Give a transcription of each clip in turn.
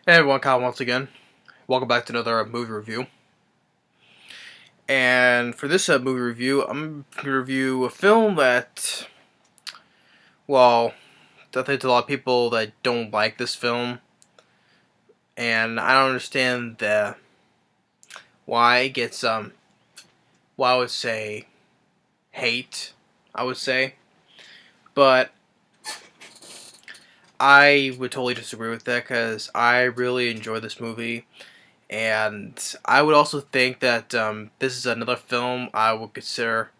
Hey everyone, Kyle once again. Welcome back to another movie review. And for this movie review, I'm going to review a film that, well, I think there's a lot of people that don't like this film. And I don't understand why it gets, well, I would say, hate, I would say. But I would totally disagree with that because I really enjoy this movie. And I would also think that this is another film I would consider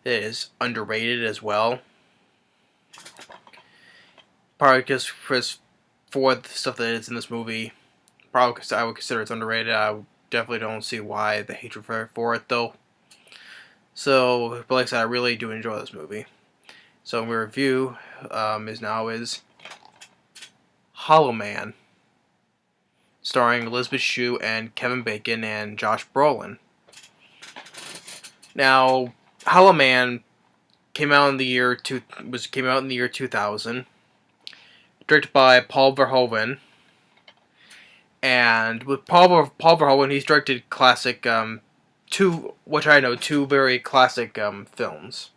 that is underrated as well. Probably just for the stuff that is in this movie, probably because I would consider it's underrated. I definitely don't see why the hatred for it though. So, but like I said, I really do enjoy this movie. So my review is Hollow Man, starring Elisabeth Shue and Kevin Bacon and Josh Brolin. Now, Hollow Man came out in the year 2000, directed by Paul Verhoeven. And with Paul Verhoeven, he's directed classic two very classic films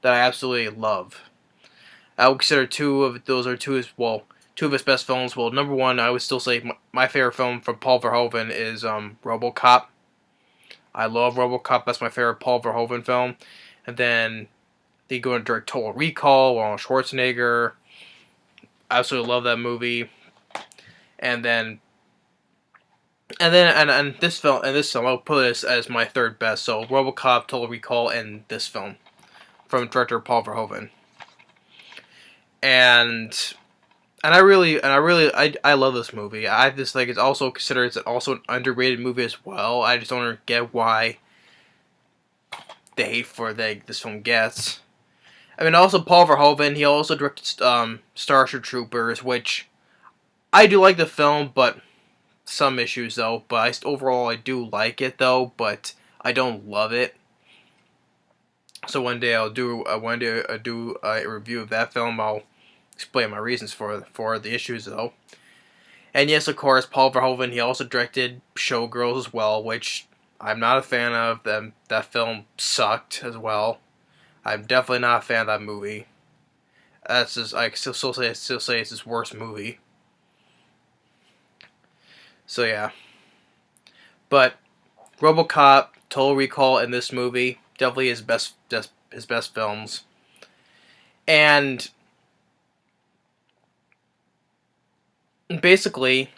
that I absolutely love. I would consider two of his best films. Well, number one, I would still say my favorite film from Paul Verhoeven is RoboCop. I love RoboCop. That's my favorite Paul Verhoeven film. And then they go and direct Total Recall, Arnold Schwarzenegger. I absolutely love that movie. And this film, I'll put this as my third best. So RoboCop, Total Recall, and this film from director Paul Verhoeven. And I love this movie. I just like it's also an underrated movie as well. I just don't get why the hate for this film gets. I mean, also Paul Verhoeven. He also directed Starship Troopers, which I do like the film, but some issues though. But overall, I do like it though, but I don't love it. So one day I'll do a review of that film. I'll explain my reasons for the issues though. And yes, of course, Paul Verhoeven, he also directed Showgirls as well, which I'm not a fan of. That film sucked as well. I'm definitely not a fan of that movie. That's just I still say it's his worst movie. So yeah. But RoboCop, Total Recall, and this movie definitely his best films. And basically,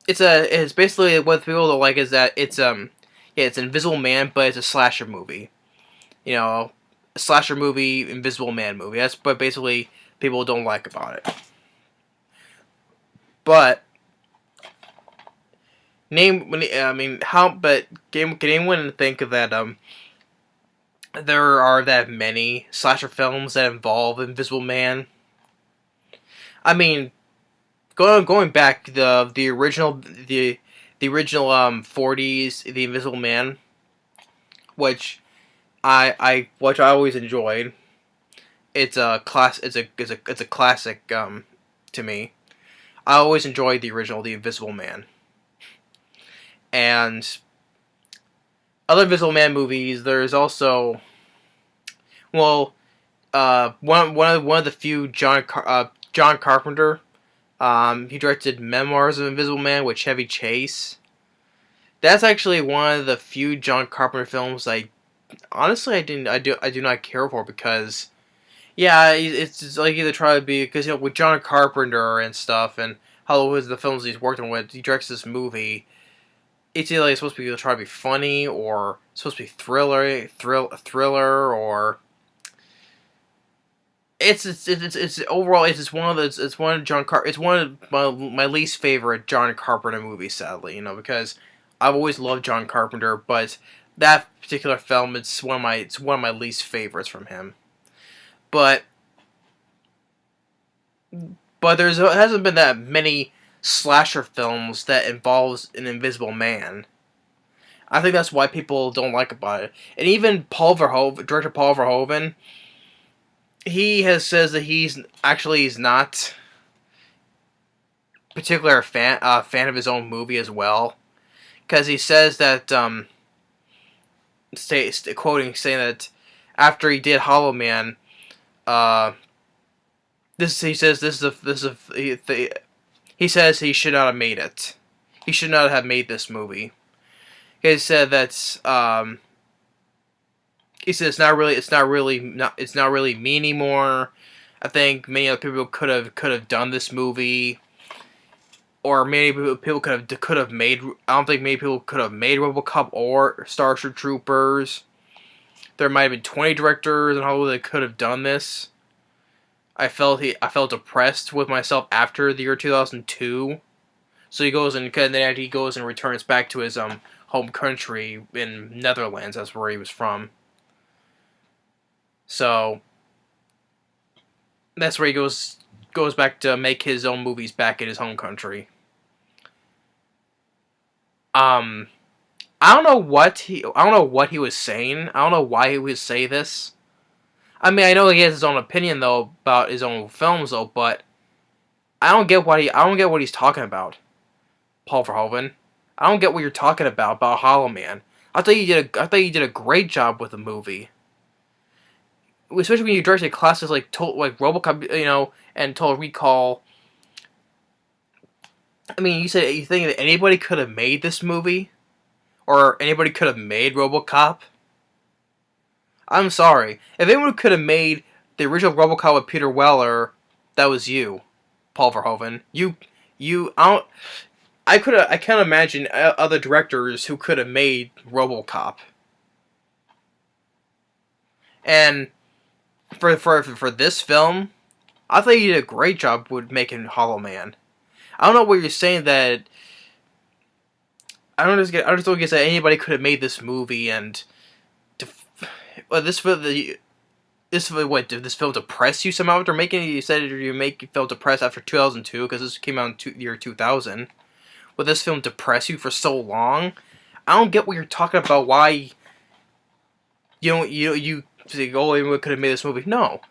it's basically what people don't like is that it's Invisible Man, but it's a slasher movie. You know, a slasher movie, Invisible Man movie. That's what basically people don't like about it. But can anyone think that there are that many slasher films that involve Invisible Man? I mean, going back the original 40s, The Invisible Man, which I always enjoyed. It's a classic to me. I always enjoyed the original The Invisible Man. And other Invisible Man movies, there's also one of the few John Carpenter. He directed Memoirs of Invisible Man with Chevy Chase. That's actually one of the few John Carpenter films I do not care for because, yeah, it's like either try to be because with John Carpenter and stuff and how the films he's worked on with he directs this movie. It's either like supposed to be try to be funny or supposed to be thriller or it's overall it's one of my least favorite John Carpenter movies, sadly, because I've always loved John Carpenter, but that particular film it's one of my least favorites from him. But there hasn't been that many slasher films that involves an invisible man. I think that's why people don't like about it. And even director Paul Verhoeven, he says that he's not particular fan of his own movie as well, because he says that saying that after he did Hollow Man, he says he says he should not have made it. He should not have made this movie. He said that he said it's not really me anymore. I think many other people could have done this movie, or many people could have made. I don't think many people could have made RoboCop or Starship Troopers. There might have been 20 directors in Hollywood that could have done this. I felt depressed with myself after the year 2002. So he goes and then he goes and returns back to his home country in Netherlands. That's where he was from. So that's where he goes back to make his own movies back in his home country. I don't know what he was saying. I don't know why he would say this. I mean, I know he has his own opinion though about his own films though, but I don't get what he's talking about. Paul Verhoeven, I don't get what you're talking about Hollow Man. I thought you did a great job with the movie. Especially when you directed classes like RoboCop, and Total Recall. I mean, you think that anybody could have made this movie, or anybody could have made RoboCop? I'm sorry. If anyone could have made the original RoboCop with Peter Weller, that was you, Paul Verhoeven. I can't imagine other directors who could have made RoboCop. And for this film, I thought you did a great job with making Hollow Man. I don't know what you're saying that. I just don't get that anybody could have made this movie and. Did this film depress you somehow after making it? You said you felt depressed after 2002 because this came out in year 2000. Would this film depress you for so long? I don't get what you're talking about. Why you think, oh, anyone could have made this movie? No,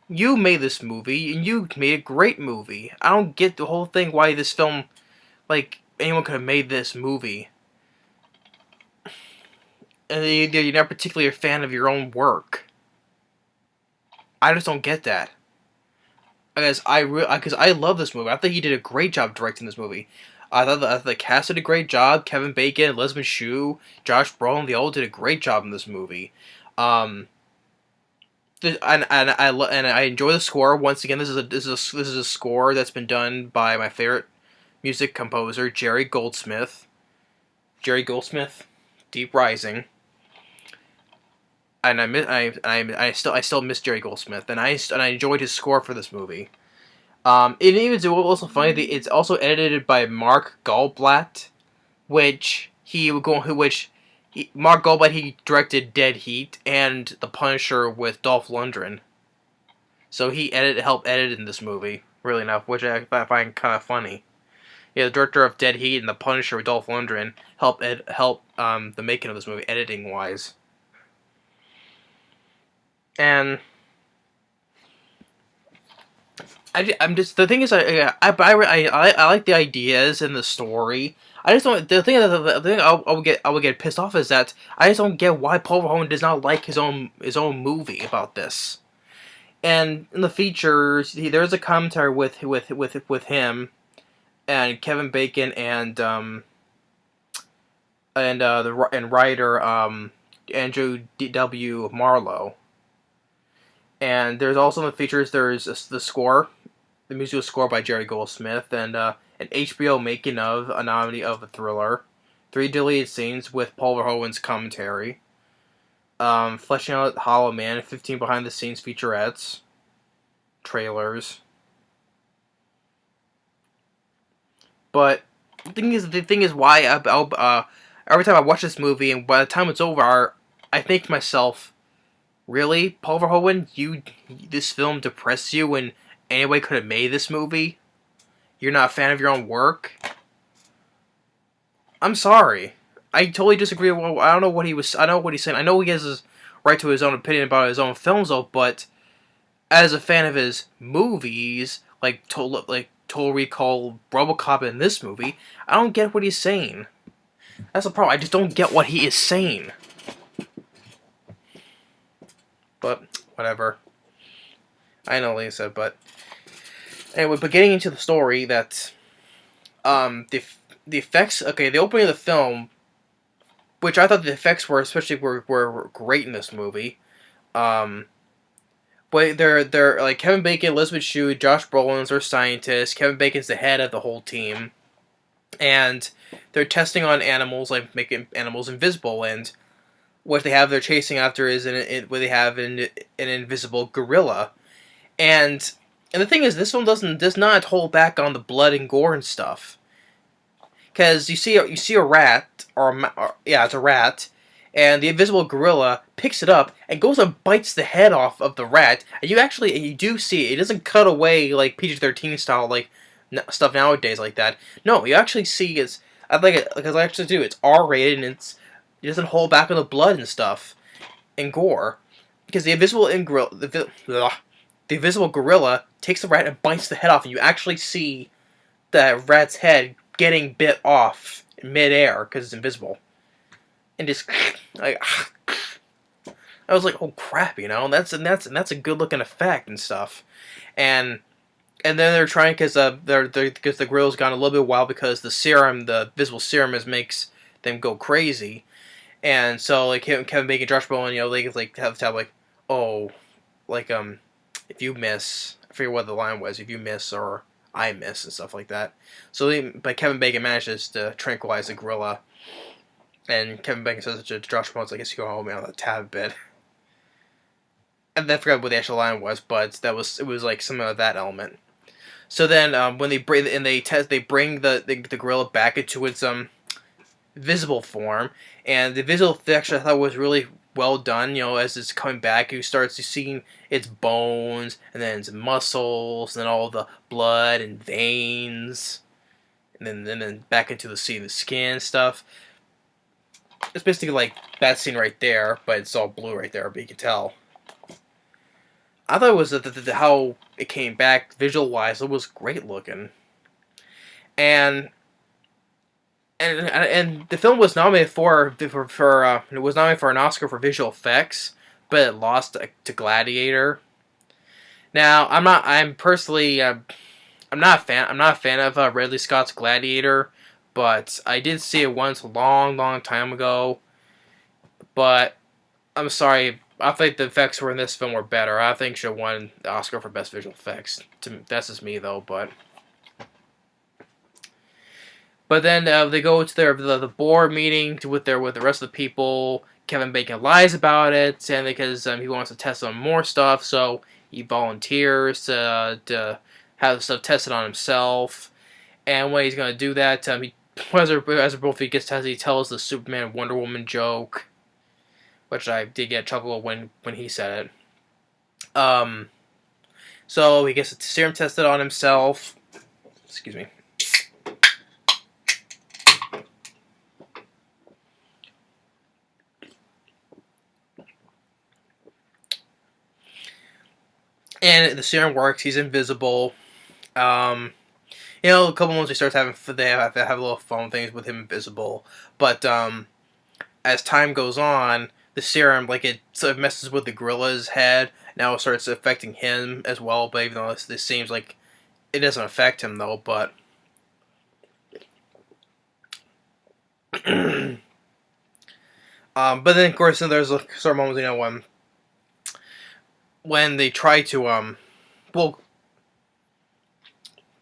you made this movie and you made a great movie. I don't get the whole thing why this film, like anyone could have made this movie. And you're not particularly a fan of your own work. I just don't get that. Because I love this movie. I think he did a great job directing this movie. I thought the cast did a great job. Kevin Bacon, Elisabeth Shue, Josh Brolin, they all did a great job in this movie. And I enjoy the score. Once again, this is a score that's been done by my favorite music composer, Jerry Goldsmith. Jerry Goldsmith, Deep Rising. And I still miss Jerry Goldsmith, and I enjoyed his score for this movie. It's also funny that it's also edited by Mark Goldblatt, Mark Goldblatt, he directed Dead Heat and The Punisher with Dolph Lundgren. So he helped edit in this movie, really enough, which I find kind of funny. Yeah, the director of Dead Heat and The Punisher with Dolph Lundgren helped the making of this movie, editing wise. And I'm just, the thing is, I like the ideas and the story. I just don't. The thing I would get pissed off is that I just don't get why Paul Verhoeven does not like his own movie about this. And in the features, there's a commentary with him and Kevin Bacon and writer Andrew D.W. Marlowe. And there's also in the features, there's the score, the musical score by Jerry Goldsmith, and an HBO making of a nominee of a thriller, 3 deleted scenes with Paul Verhoeven's commentary, fleshing out Hollow Man, 15 behind the scenes featurettes, trailers. But the thing is why every time I watch this movie and by the time it's over, I think to myself, really, Paul Verhoeven, this film depressed you when anybody could have made this movie? You're not a fan of your own work? I'm sorry. I totally disagree. Well, I don't know what he's saying. I know he has his right to his own opinion about his own films, though, but as a fan of his movies, like Total Total Recall RoboCop in this movie, I don't get what he's saying. That's the problem. I just don't get what he is saying. But whatever. I know, like I said, but anyway. But getting into the story, that the effects. Okay, the opening of the film, which I thought the effects were were great in this movie. But they're like Kevin Bacon, Elisabeth Shue, Josh Brolin's our scientists. Kevin Bacon's the head of the whole team, and they're testing on animals, like making animals invisible. And what they're chasing after is what they have an invisible gorilla. And the thing is, this film does not hold back on the blood and gore and stuff, because you see a rat it's a rat. And the invisible gorilla picks it up and goes and bites the head off of the rat. And you do see it. It doesn't cut away like PG-13 style like stuff nowadays like that. No, you actually see I like it because I actually do. It's R-rated and it doesn't hold back on the blood and stuff and gore, because the invisible gorilla takes the rat and bites the head off, and you actually see the rat's head getting bit off in midair because it's invisible. And just like I was like, oh crap, that's a good looking effect and stuff, and then they're trying because the gorilla's gone a little bit wild because the visible serum makes them go crazy, and so like Kevin Bacon, Josh Brolin, they like have to have like, oh, like if you miss, I forget what the line was, if you miss or I miss and stuff like that. So but Kevin Bacon manages to tranquilize the gorilla. And Kevin Bacon says to Josh Brolin, I guess you go home on a tad bit. And I forgot what the actual line was, but it was like some of that element. So then when they bring the gorilla back into its visible form, and the visual effects I thought was really well done. As it's coming back, you start to seeing its bones, and then its muscles, and then all the blood and veins, and then back into the skin stuff. It's basically like that scene right there, but it's all blue right there, but you can tell. I thought it was how it came back visual-wise. It was great looking, and the film was nominated for an Oscar for visual effects, but it lost to Gladiator. Now I'm not a fan of Ridley Scott's Gladiator. But I did see it once a long, long time ago. But I'm sorry, I think the effects in this film were better. I think she won the Oscar for Best Visual Effects. That's just me, though. But then they go to the board meeting with the rest of the people. Kevin Bacon lies about it, and because he wants to test on more stuff, so he volunteers to have the stuff tested on himself. And when he's going to do that, as both he gets tested, he tells the Superman Wonder Woman joke, which I did get a chuckle when he said it. So he gets the serum tested on himself. Excuse me. And the serum works. He's invisible. A couple months they have little phone things with him invisible. But as time goes on, the serum it sort of messes with the gorilla's head. Now it starts affecting him as well. But even though this seems like it doesn't affect him though, but but then of course there's certain moments when they try to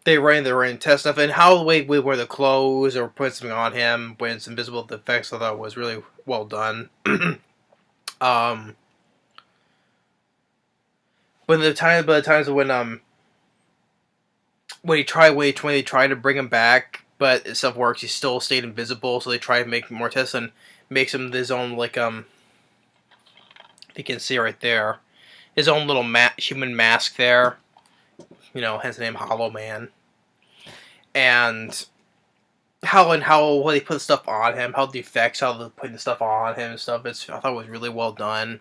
they ran test stuff, and how the way we wear the clothes or put something on him when it's invisible, the effects I thought was really well done. But the times when they try to bring him back, but stuff works, he still stayed invisible. So they try to make more tests and makes him his own you can see right there, his own little human mask there. Hence the name Hollow Man. And how they put stuff on him, how the effects, how they putting the stuff on him and stuff. I thought it was really well done.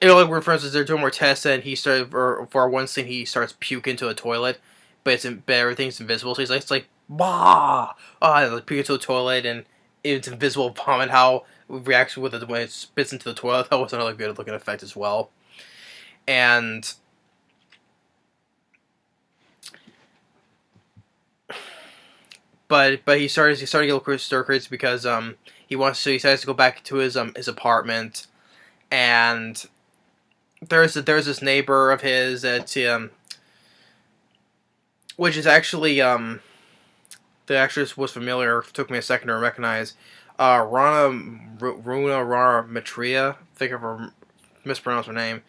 You know, like where, for instance, they're doing more tests, and he started, or for one scene, he starts puking into a toilet, but everything's invisible. So he's like, it's like, bah, puke into the toilet, and it's invisible vomit. How it reacts with it when it spits into the toilet. That was another good looking effect as well. And but he started to get stir crazy because he decides to go back to his apartment, and there's this neighbor of his that which is actually the actress was familiar. It took me a second to recognize. Runa Matria. I think of her mispronounced her name.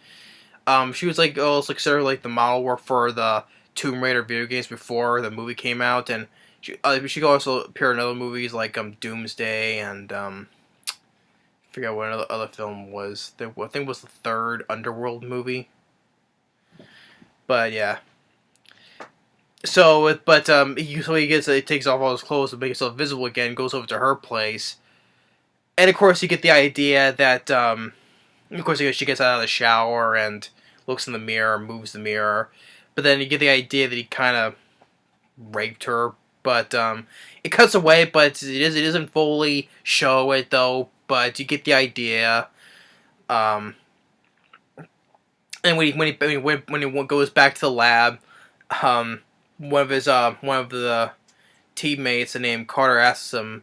She was like also considered like the model work for the Tomb Raider video games before the movie came out, and she could also appear in other movies like Doomsday and I forget what another other film was. I think it was the third Underworld movie. But yeah. So, he takes off all his clothes to make himself visible again. Goes over to her place, and of course you get the idea that of course she gets out of the shower and looks in the mirror, moves the mirror, but then you get the idea that he kind of raped her. But it cuts away, but it doesn't fully show it though. But you get the idea. Um, and when he goes back to the lab, one of the teammates named Carter asks him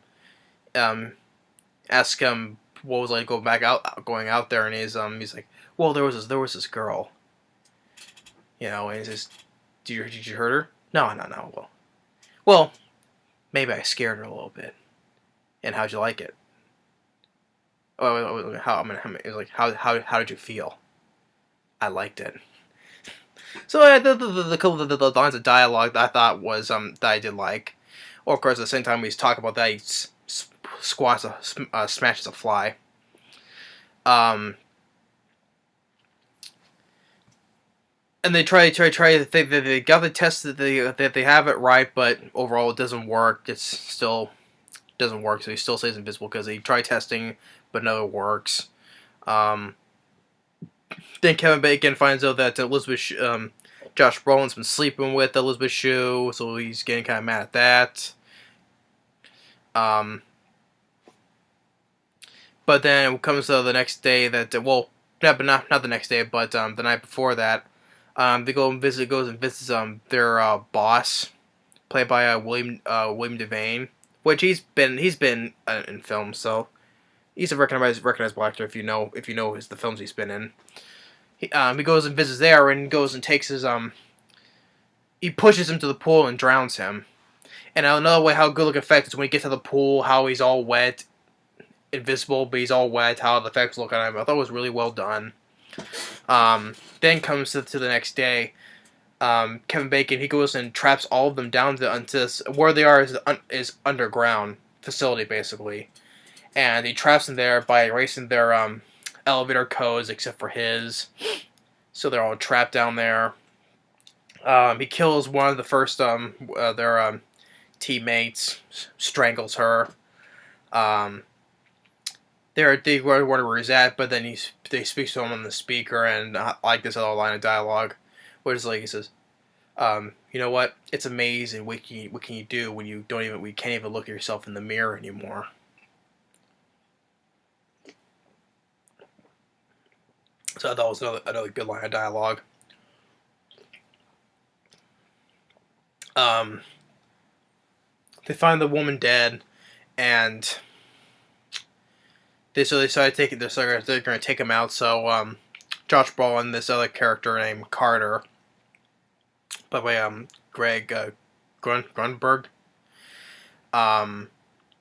what was like going out there, and he's like, well, there was this girl, and he says, did you hurt her? No. Well, maybe I scared her a little bit. And how'd you like it? Oh, it was like how did you feel? I liked it. So the lines of dialogue that I thought was that I did like, or of course at the same time we talk about that he smashes a fly. And they they got the test that they have it right, but overall it doesn't work. It's still doesn't work, so he still stays invisible because they try testing, but no, it works. Then Kevin Bacon finds out that Josh Brolin's been sleeping with Elisabeth Shue, so he's getting kind of mad at that. But then it comes to the next day that not the next day, but the night before that, they goes and visits their boss, played by William Devane, which he's been in films, so he's a recognizable actor if you know the films he's been in. He goes and visits there and goes and takes his he pushes him to the pool and drowns him. And another way how good look effect is when he gets to the pool, how he's all wet, invisible, but he's all wet, how the effects look on him. I thought it was really well done. Then comes to the next day. Kevin Bacon, he goes and traps all of them down to where they are is underground facility basically, and he traps them there by erasing their elevator codes except for his, so they're all trapped down there. He kills one of the first their teammates, strangles her. They wonder where he's at, but then they speak to him on the speaker, and I like this other line of dialogue, where it's like he says, "You know what? It's amazing. What can you do when you can't even look at yourself in the mirror anymore?" So I thought it was another good line of dialogue. They find the woman dead, and they decide to take it. They're going to take him out. So Josh Brolin, this other character named Carter, by the way, Greg Grunberg.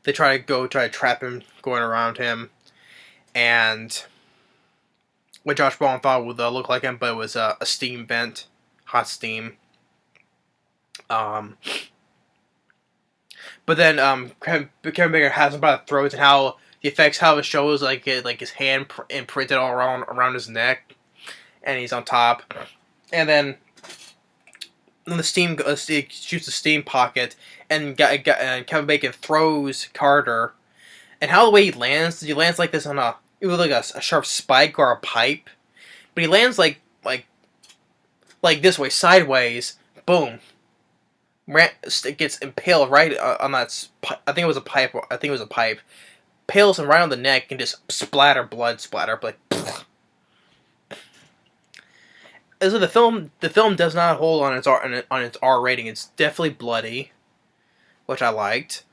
They try to trap him, going around him, and what Josh Brolin thought would look like him, but it was a steam vent, hot steam. But then Kevin Bacon has him by the throat, and how the effects, how it shows like his hand imprinted all around his neck, and he's on top, and then the steam shoots the steam pocket, and Kevin Bacon throws Carter, and how the way he lands like this on it was like a sharp spike or a pipe, but he lands like this way, sideways. Boom. Gets impaled right on that. I think it was a pipe. I think it was a pipe. Impales him right on the neck and just splatter blood. Like. So the film does not hold on its R rating. It's definitely bloody, which I liked.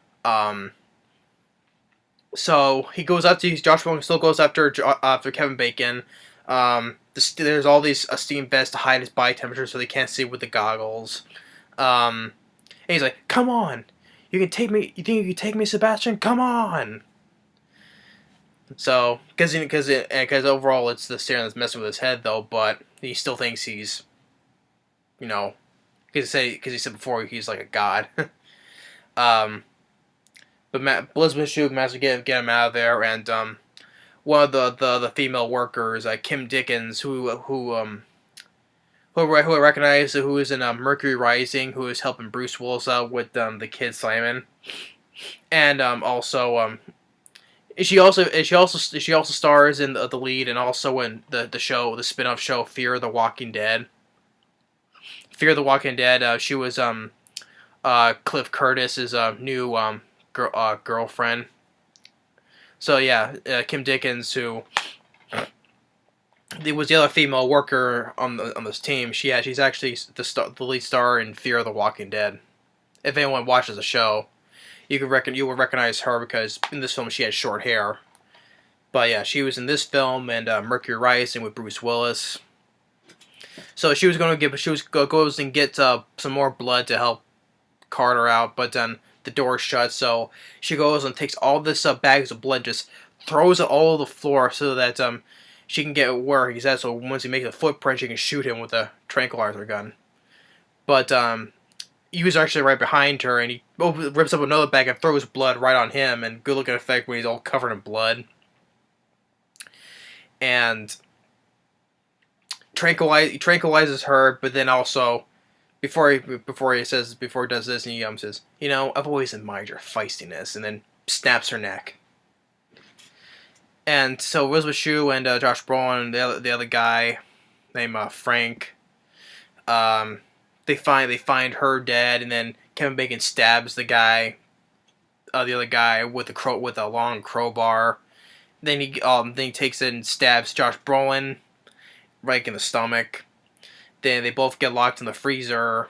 So he goes up to Josh Brolin still goes after Kevin Bacon. There's all these steam vests to hide his body temperature so they can't see with the goggles. And he's like, "Come on, you can take me. You think you can take me, Sebastian? Come on." So, because overall it's the serum that's messing with his head though, but he still thinks he's, because he said before he's like a god. But Elisabeth Shue managed to get him out of there, and one of the female workers, Kim Dickens, who I recognize, who is in Mercury Rising, who is helping Bruce Willis out with the kid Simon, and she also stars in the lead and also in the spin-off show Fear the Walking Dead. Fear the Walking Dead. She was Cliff Curtis's new girlfriend. So yeah, Kim Dickens, who was the other female worker on this team. She's actually the lead star in Fear the Walking Dead. If anyone watches the show, you will recognize her because in this film she had short hair. But yeah, she was in this film and Mercury Rising with Bruce Willis. So she was goes and get some more blood to help Carter out, but then the door shuts. So she goes and takes all this bags of blood, just throws it all over the floor so that she can get where he's at. So once he makes a footprint, she can shoot him with a tranquilizer gun. But he was actually right behind her, and he rips up another bag and throws blood right on him, and good looking effect when he's all covered in blood. And tranquilizes her, but then also before he does this, and he says, I've always admired your feistiness, and then snaps her neck. And so Elisabeth Shue and Josh Brolin, the other guy named Frank, they find her dead, and then Kevin Bacon stabs the other guy with a long crowbar. Then he takes it and stabs Josh Brolin right in the stomach. Then they both get locked in the freezer,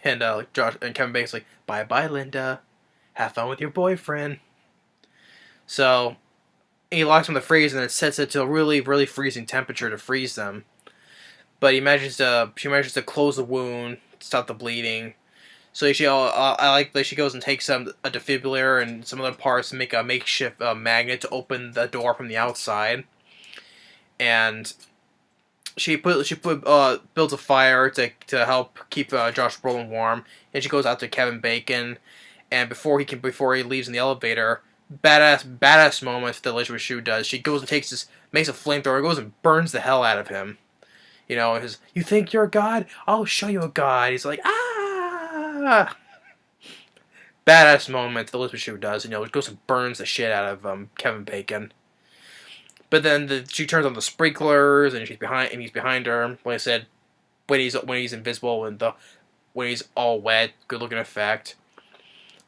and Kevin Bacon's like, "Bye bye, Linda. Have fun with your boyfriend." So he locks them in the freezer and it sets it to a really, really freezing temperature to freeze them. But she manages to close the wound, stop the bleeding. So I like that she goes and takes a defibrillator and some other parts to make a makeshift magnet to open the door from the outside. And she builds a fire to help keep Josh Brolin warm. And she goes out to Kevin Bacon, and before he leaves in the elevator, badass moment that Elisabeth Shue does. She goes and makes a flamethrower, goes and burns the hell out of him. You think you're a god? I'll show you a god. He's like, ah! Badass moment that Elisabeth Shue does. Goes and burns the shit out of Kevin Bacon. But then she turns on the sprinklers, and he's behind her. Like I said, when he's invisible and when he's all wet, good looking effect.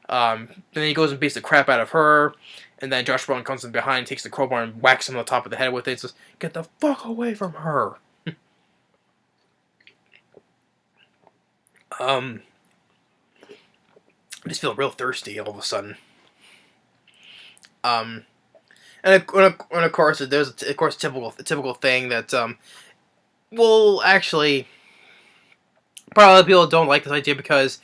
Then he goes and beats the crap out of her, and then Josh Brolin comes in behind, takes the crowbar and whacks him on the top of the head with it. And says, "Get the fuck away from her!" I just feel real thirsty all of a sudden. And of course, there's a typical thing that actually probably people don't like this idea because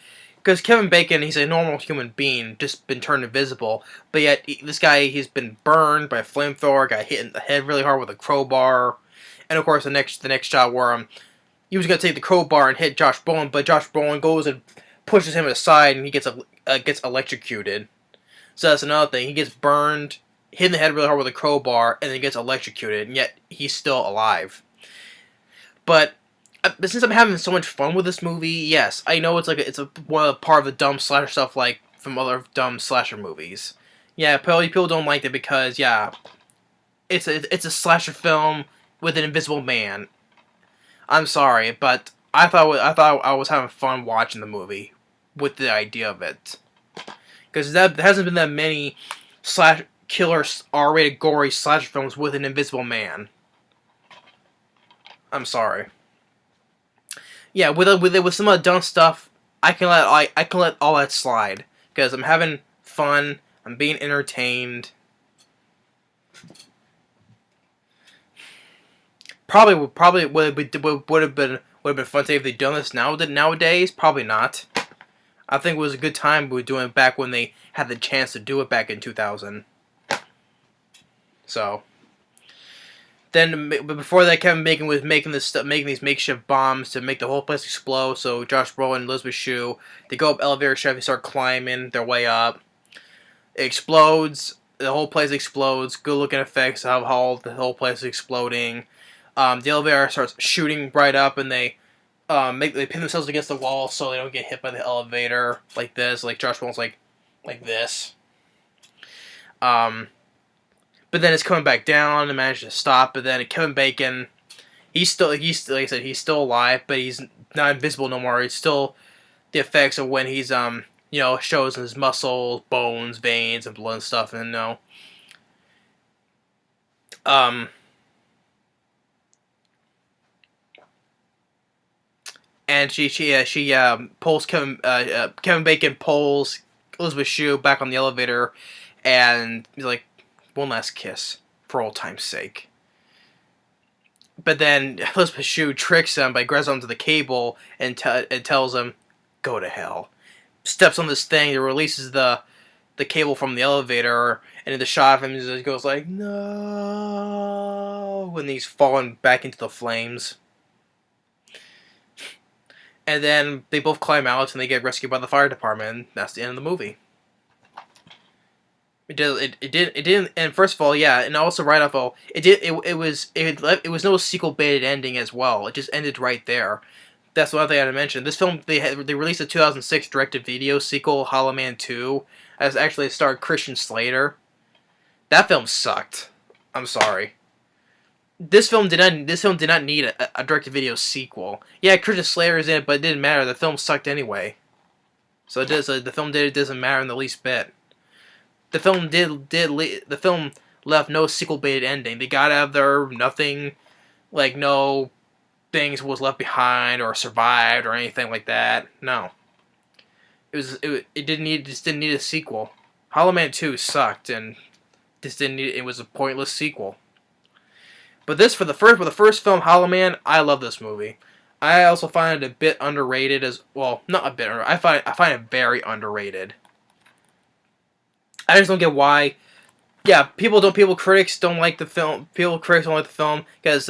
Kevin Bacon, he's a normal human being, just been turned invisible, but yet this guy, he's been burned by a flamethrower, got hit in the head really hard with a crowbar, and of course the next shot where he was gonna take the crowbar and hit Josh Brolin, but Josh Brolin goes and pushes him aside, and he gets electrocuted. So that's another thing. He gets burned, hit in the head really hard with a crowbar, and then gets electrocuted, and yet he's still alive. But since I'm having so much fun with this movie, yes, I know it's a part of the dumb slasher stuff like from other dumb slasher movies. Yeah, probably people don't like it because it's a slasher film. with an invisible man. I'm sorry, but I thought I was having fun watching the movie with the idea of it, because there hasn't been that many killer R-rated gory slasher films with an invisible man. I'm sorry. Yeah, with some of the dumb stuff, I can let all that slide because I'm having fun. I'm being entertained. Probably would have been fun if they'd done this nowadays. Probably not. I think it was a good time we were doing it back when they had the chance to do it back in 2000. So then, before that, Kevin Bacon was making these makeshift bombs to make the whole place explode. So Josh Brolin and Elisabeth Shue, they go up elevator shaft, they start climbing their way up. It explodes. The whole place explodes. Good looking effects of how the whole place is exploding. The elevator starts shooting right up, and they pin themselves against the wall so they don't get hit by the elevator like this. Like Josh Brolin's like this. But then it's coming back down and manages to stop. But then Kevin Bacon, he's still like I said, he's still alive, but he's not invisible no more. It's still the effects of when he's shows his muscles, bones, veins, and blood and stuff, and and she pulls Kevin Bacon pulls Elisabeth Shue back on the elevator, and he's like, one last kiss for old time's sake. But then Elisabeth Shue tricks him by grabs onto the cable and tells him, "Go to hell." Steps on this thing that releases the cable from the elevator, and in the shot of him, he just goes like, "No," when he's falling back into the flames. And then they both climb out and they get rescued by the fire department. That's the end of the movie. It didn't. And first of all, yeah, and also right off, it was no sequel baited ending as well. It just ended right there. That's one thing I had to mention. This film, they released a 2006 direct-to-video sequel, Hollow Man 2, as actually starred Christian Slater. That film sucked. I'm sorry. This film did not need a direct-to-video sequel. Yeah, Christian Slater is in it, but it didn't matter. The film sucked anyway. So the film doesn't matter in the least bit. The film left no sequel-baited ending. They got out of there, nothing, like no things was left behind or survived or anything like that. No. It just didn't need a sequel. Hollow Man 2 sucked and it was a pointless sequel. But for the first film, Hollow Man, I love this movie. I also find it a bit underrated as well. Not a bit. I find it very underrated. I just don't get why. Yeah, critics don't like the film. Critics don't like the film because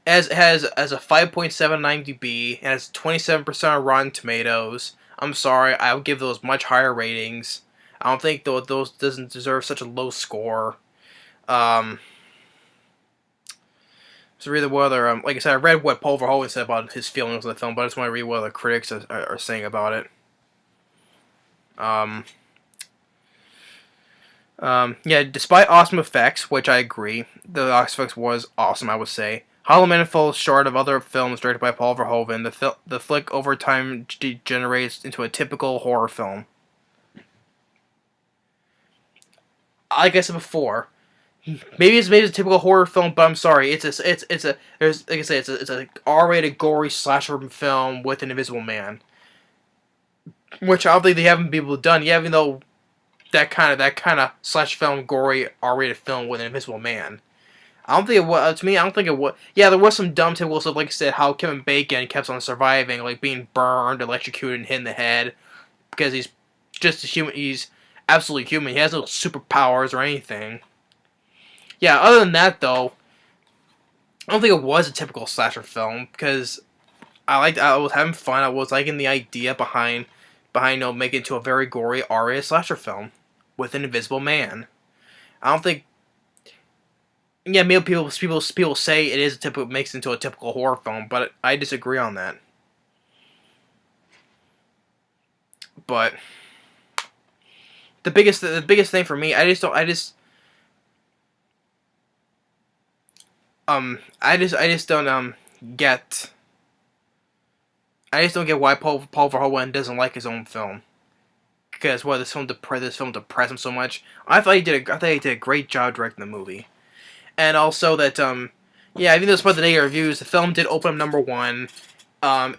as it has a 5.7 IMDb and has 27% on Rotten Tomatoes. I'm sorry, I would give those much higher ratings. I don't think those doesn't deserve such a low score. So read what other like I said, I read what Paul Verhoeven said about his feelings on the film, but I just want to read what other critics are saying about it. Yeah, despite awesome effects, which I agree, the effects was awesome, I would say. Hollow Man falls short of other films directed by Paul Verhoeven. The flick over time degenerates into a typical horror film. Like I said before, maybe it's a typical horror film, but I'm sorry, it's a R-rated gory slasher film with an invisible man, which I don't think they haven't been able to done. Yeah, even though that kind of slash film gory R-rated film with an invisible man. I don't think it was, to me, I don't think it was. Yeah, there was some dumb typical stuff, like I said, how Kevin Bacon kept on surviving, like being burned, electrocuted, and hit in the head, because he's just a human, he's absolutely human, he has no superpowers or anything. Yeah, other than that, though, I don't think it was a typical slasher film, because I was having fun, I was liking the idea behind making it into a very gory R-rated slasher film with an invisible man. I don't think. Yeah, maybe people say it is makes it into a typical horror film, but I disagree on that. But the biggest thing for me, I just don't get. I just don't get why Paul Verhoeven doesn't like his own film. Because this film depressed him so much. I thought he did a great job directing the movie, and also that yeah, even though it's about the negative reviews, the film did open up #1.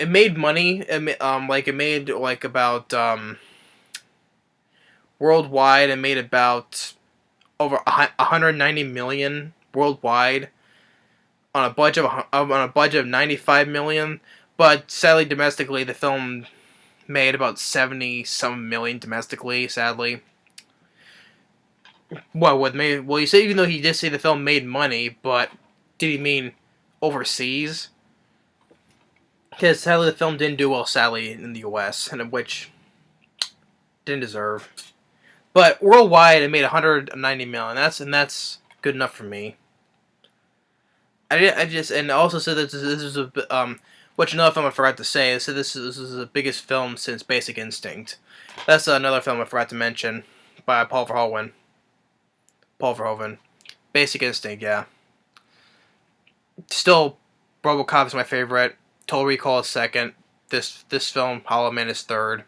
It made money. It made like about worldwide. It made about over 190 million worldwide on a budget of 95 million. But sadly, domestically, the film made about 70 some million domestically. Sadly, well, you say even though he did say the film made money, but did he mean overseas? Because sadly, the film didn't do well. Sadly, in the U.S., and which didn't deserve. But worldwide, it made 190 million. That's good enough for me. I just and also said that this is which another film I forgot to say. I said this is the biggest film since Basic Instinct. That's another film I forgot to mention by Paul Verhoeven. Paul Verhoeven, Basic Instinct, yeah. Still, RoboCop is my favorite. Total Recall is second. This film, Hollow Man, is third.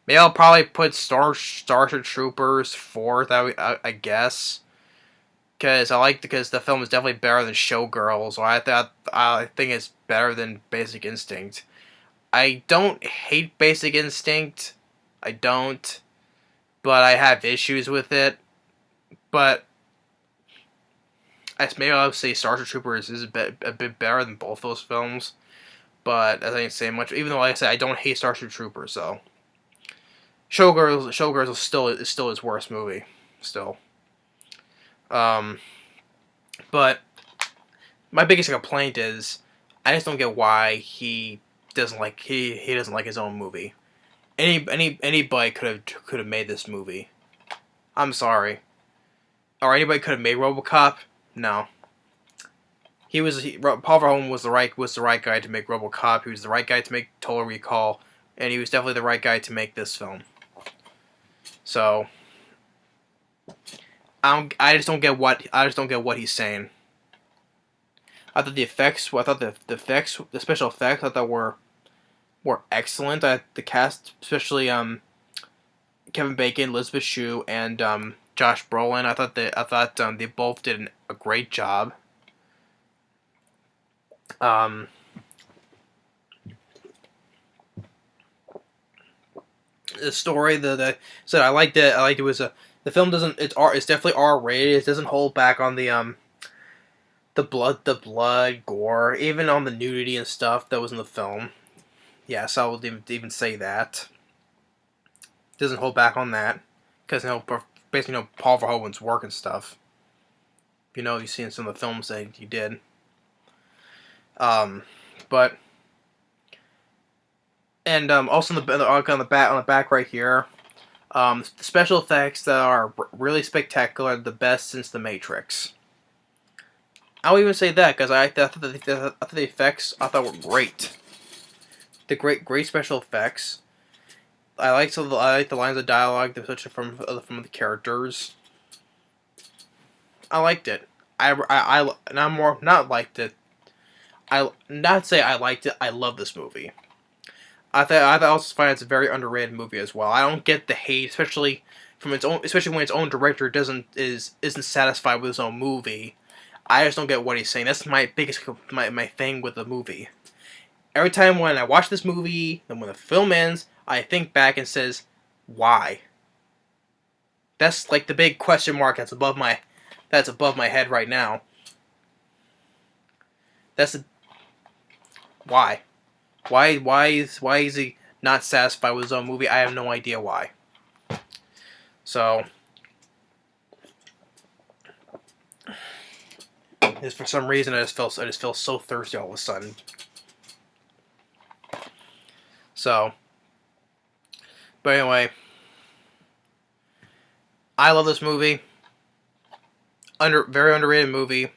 Maybe I'll probably put Starship Troopers fourth. I guess. Because the film is definitely better than Showgirls, or I think it's better than Basic Instinct. I don't hate Basic Instinct, I don't, but I have issues with it. But maybe I'll say Starship Troopers is a bit better than both those films. But I didn't say much. Even though, like I said, I don't hate Starship Troopers, so Showgirls is still his worst movie, still. But my biggest complaint is I just don't get why he doesn't like his own movie. Anybody could have made this movie. I'm sorry. Or anybody could have made RoboCop. No. Paul Verhoeven was the right guy to make RoboCop. He was the right guy to make Total Recall, and he was definitely the right guy to make this film. So I just don't get what he's saying. I thought the special effects, I thought were excellent. The cast, especially Kevin Bacon, Elisabeth Shue, and Josh Brolin, I thought they both did a great job. The story, so I liked it. It was the film doesn't it's definitely R-rated. It doesn't hold back on the blood, gore, even on the nudity and stuff that was in the film. Yes, I will even say that. It doesn't hold back on that because basically Paul Verhoeven's work and stuff. You've seen some of the films that he did. But and also on the back right here, the special effects that are really spectacular, the best since The Matrix. I'll even say that because I thought the effects were great. The great special effects. I like the lines of dialogue, especially from the characters. I liked it. And I'm more not liked it. I not say I liked it. I love this movie. I also find it's a very underrated movie as well. I don't get the hate, especially when its own director isn't satisfied with his own movie. I just don't get what he's saying. That's my biggest my thing with the movie. Every time when I watch this movie, and when the film ends, I think back and says, why? That's like the big question mark that's above my head right now. Why? Why is he not satisfied with his own movie? I have no idea why. So, just for some reason, I just feel so thirsty all of a sudden. So, but anyway, I love this movie. Very underrated movie.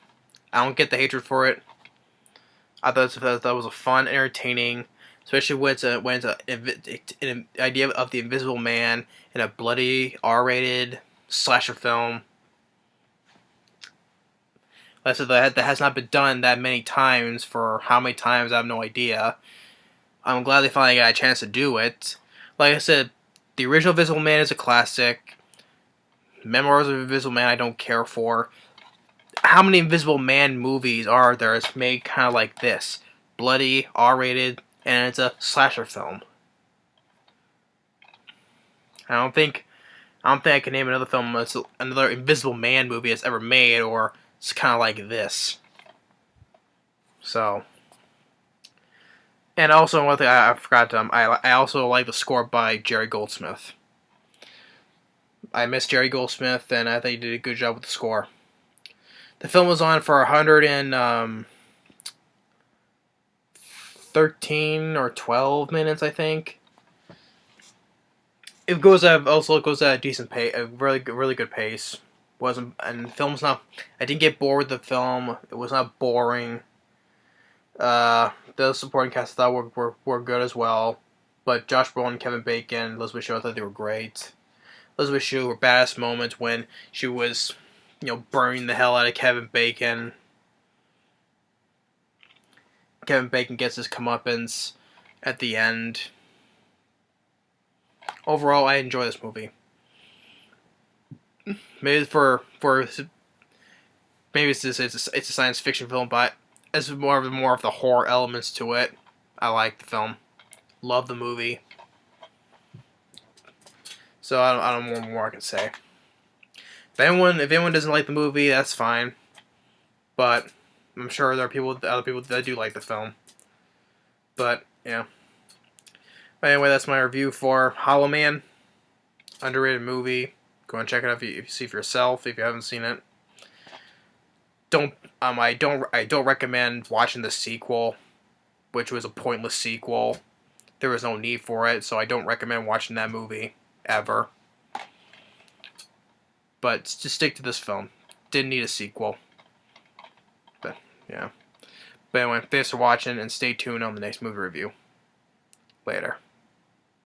I don't get the hatred for it. I thought that was a fun, entertaining, especially when it's an idea of the Invisible Man in a bloody R-rated slasher film. Like I said, that has not been done that many times. For how many times, I have no idea. I'm glad they finally got a chance to do it. Like I said, the original Invisible Man is a classic. Memoirs of Invisible Man I don't care for. How many Invisible Man movies are there that's made kind of like this? Bloody, R-rated, and it's a slasher film. I don't think I can name another film that's another Invisible Man movie that's ever made, or it's kind of like this. So, and also one thing I forgot to, I also like the score by Jerry Goldsmith. I miss Jerry Goldsmith, and I think he did a good job with the score. The film was on for 113 or 12 minutes, I think. It goes at a decent pace, a really good pace. Wasn't and the film's not. I didn't get bored with the film. It was not boring. The supporting cast I thought were good as well, but Josh Brolin, Kevin Bacon, Elisabeth Shue, I thought they were great. Elisabeth Shue, her badass moments when she was, burning the hell out of Kevin Bacon. Kevin Bacon gets his comeuppance at the end. Overall, I enjoy this movie. Maybe maybe it's a science fiction film, but as more of the horror elements to it, I like the film. Love the movie. So I don't know what more I can say. If anyone doesn't like the movie, that's fine. But I'm sure there are other people that do like the film. But yeah. But anyway, that's my review for Hollow Man. Underrated movie. Go and check it out if you see for yourself if you haven't seen it. I don't recommend watching the sequel, which was a pointless sequel. There was no need for it, so I don't recommend watching that movie ever. But just stick to this film. Didn't need a sequel. But yeah. But anyway, thanks for watching and stay tuned on the next movie review. Later.